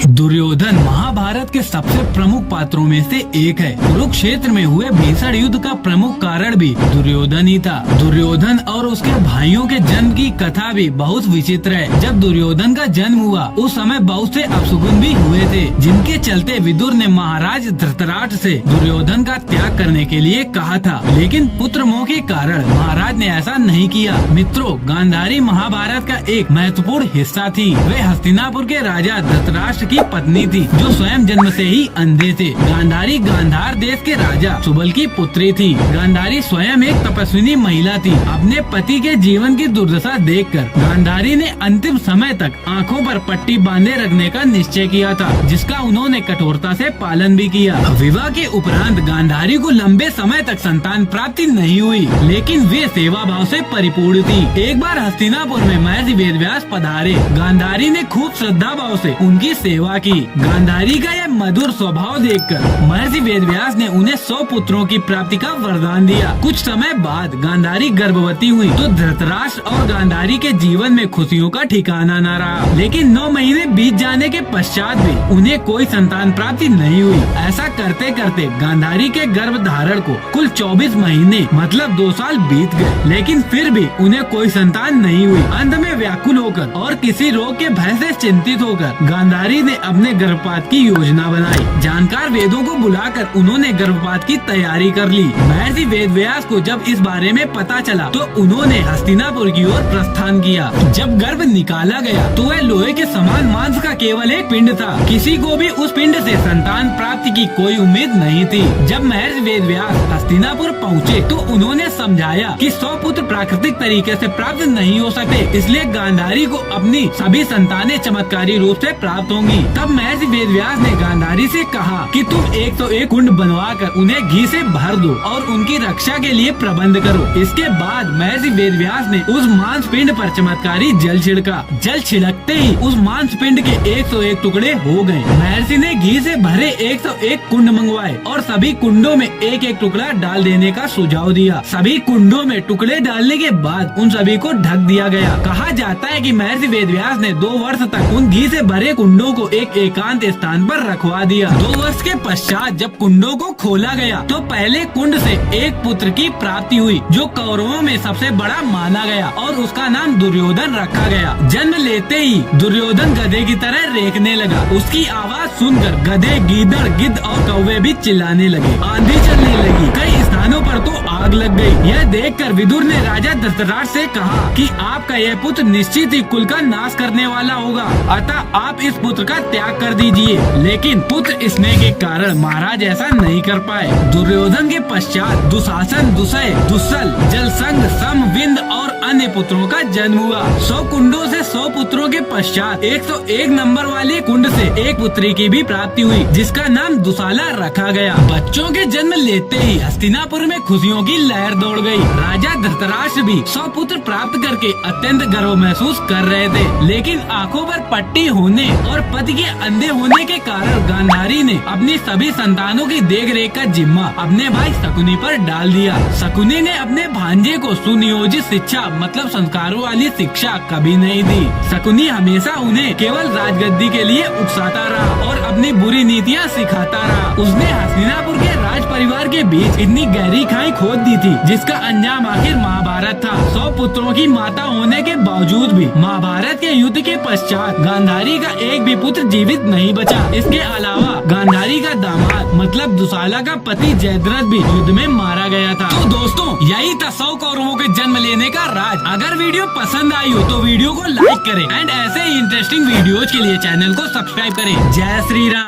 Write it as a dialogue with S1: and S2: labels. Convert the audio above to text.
S1: दुर्योधन महाभारत के सबसे प्रमुख पात्रों में से एक है। कुरुक्षेत्र में हुए भीषण युद्ध का प्रमुख कारण भी दुर्योधन ही था। दुर्योधन और उसके भाइयों के जन्म की कथा भी बहुत विचित्र है। जब दुर्योधन का जन्म हुआ उस समय बहुत से अपशगुन भी हुए थे, जिनके चलते विदुर ने महाराज धृतराष्ट्र से दुर्योधन का त्याग करने के लिए कहा था, लेकिन पुत्र मोह के कारण महाराज ने ऐसा नहीं किया। मित्रों, गांधारी महाभारत का एक महत्वपूर्ण हिस्सा थी। वे हस्तिनापुर के राजा धृतराष्ट्र की पत्नी थी, जो स्वयं जन्म से ही अंधे थे। गांधारी गांधार देश के राजा सुबल की पुत्री थी। गांधारी स्वयं एक तपस्विनी महिला थी। अपने पति के जीवन की दुर्दशा देखकर गांधारी ने अंतिम समय तक आंखों पर पट्टी बांधे रखने का निश्चय किया था, जिसका उन्होंने कठोरता से पालन भी किया। विवाह के उपरांत गांधारी को लंबे समय तक संतान प्राप्ति नहीं हुई, लेकिन वे सेवा भाव से परिपूर्ण थी। एक बार हस्तिनापुर में महर्षि वेदव्यास पधारे। गांधारी ने खूब श्रद्धा भाव से उनकी सेवा की। गांधारी का यह मधुर स्वभाव देखकर महर्षि वेदव्यास ने उन्हें 100 पुत्रों की प्राप्ति का वरदान दिया। कुछ समय बाद गांधारी गर्भवती हुई तो धृतराष्ट्र और गांधारी के जीवन में खुशियों का ठिकाना न रहा। लेकिन 9 महीने बीत जाने के पश्चात भी उन्हें कोई संतान प्राप्ति नहीं हुई। ऐसा करते करते गांधारी के गर्भ धारण को कुल 24 महीने मतलब 2 साल बीत गए, लेकिन फिर भी उन्हें कोई संतान नहीं हुई। अंत में व्याकुल होकर और किसी रोग के भय से चिंतित होकर गांधारी ने अपने गर्भपात की योजना बनाई। जानकार वेदों को बुलाकर उन्होंने गर्भपात की तैयारी कर ली। महर्षि वेदव्यास को जब इस बारे में पता चला तो उन्होंने हस्तिनापुर की ओर प्रस्थान किया। जब गर्भ निकाला गया तो वह लोहे के समान मांस का केवल एक पिंड था। किसी को भी उस पिंड से संतान प्राप्ति की कोई उम्मीद नहीं थी। जब महर्षि वेदव्यास हस्तिनापुर पहुँचे तो उन्होंने समझाया कि 100 पुत्र प्राकृतिक तरीके से प्राप्त नहीं हो सकते, इसलिए गांधारी को अपनी सभी संतानें चमत्कारी रूप से प्राप्त होंगी। तब महर्षि वेदव्यास ने गांधारी से कहा कि तुम 101 कुंड बनवाकर उन्हें घी से भर दो और उनकी रक्षा के लिए प्रबंध करो। इसके बाद महर्षि वेदव्यास ने उस मांस पिंड पर चमत्कारी जल छिड़का। जल छिड़कते ही उस मांस पिंड के 101 टुकड़े हो गए। महर्षि ने घी से भरे 101 कुंड मंगवाए और सभी कुंडों में एक एक टुकड़ा डाल देने का सुझाव दिया। सभी कुंडों में टुकड़े डालने के बाद उन सभी को ढक दिया गया। कहा जाता है कि महर्षि वेदव्यास ने 2 वर्ष तक उन घी से भरे कुंडों को एक एकांत स्थान पर रखवा दिया। 2 वर्ष के पश्चात जब कुंडों को खोला गया तो पहले कुंड से एक पुत्र की प्राप्ति हुई, जो कौरवों में सबसे बड़ा माना गया और उसका नाम दुर्योधन रखा गया। जन्म लेते ही दुर्योधन गधे की तरह रेंकने लगा। उसकी आवाज सुनकर गधे, गीदड़, गिद्ध और कौवे भी चिल्लाने लगे। आंधी चलने लगी। कई स्थानों पर तो आग लग गई। यह देखकर विदुर ने राजा धृतराष्ट्र से कहा कि आपका यह पुत्र निश्चित ही कुल का नाश करने वाला होगा, अतः आप इस पुत्र का त्याग कर दीजिए। लेकिन पुत्र स्नेह के कारण महाराज ऐसा नहीं कर पाए। दुर्योधन के पश्चात दुशासन, दुसय, दुस्सल, जलसंग, सम, विंद और अन्य पुत्रों का जन्म हुआ। 100 कुंडों से 100 पुत्रों के पश्चात 101 नंबर वाले कुंड से एक पुत्री की भी प्राप्ति हुई, जिसका नाम दुशाला रखा गया। बच्चों के जन्म लेते ही हस्तिनापुर में खुशियों की लहर दौड़ गई। राजा धृतराष्ट्र भी 100 पुत्र प्राप्त करके अत्यंत गर्व महसूस कर रहे थे, लेकिन आंखों पर पट्टी होने और पति के अंधे होने के कारण गांधारी ने अपनी सभी संतानों की देखरेख का जिम्मा अपने भाई शकुनी पर डाल दिया। शकुनी ने अपने भांजे को सुनियोजित शिक्षा मतलब संस्कारों वाली शिक्षा कभी नहीं दी। शकुनी हमेशा उन्हें केवल राजगद्दी के लिए उकसाता रहा और अपनी बुरी नीतियाँ सिखाता रहा। उसने हस्तिनापुर के राज परिवार के बीच इतनी गहरी खाई खोद दी थी, जिसका अंजाम आखिर महाभारत था। 100 पुत्रों की माता होने के बावजूद भी महाभारत के युद्ध के पश्चात गांधारी का एक भी पुत्र जीवित नहीं बचा। इसके अलावा गांधारी का दामाद मतलब दुशाला का पति जयद्रथ भी युद्ध में मारा गया था। तो दोस्तों, यही था 100 कौरवों के जन्म लेने का राज। अगर वीडियो पसंद आई हो तो वीडियो को लाइक करें एंड ऐसे ही इंटरेस्टिंग वीडियोज के लिए चैनल को सब्सक्राइब करें। जय श्री राम।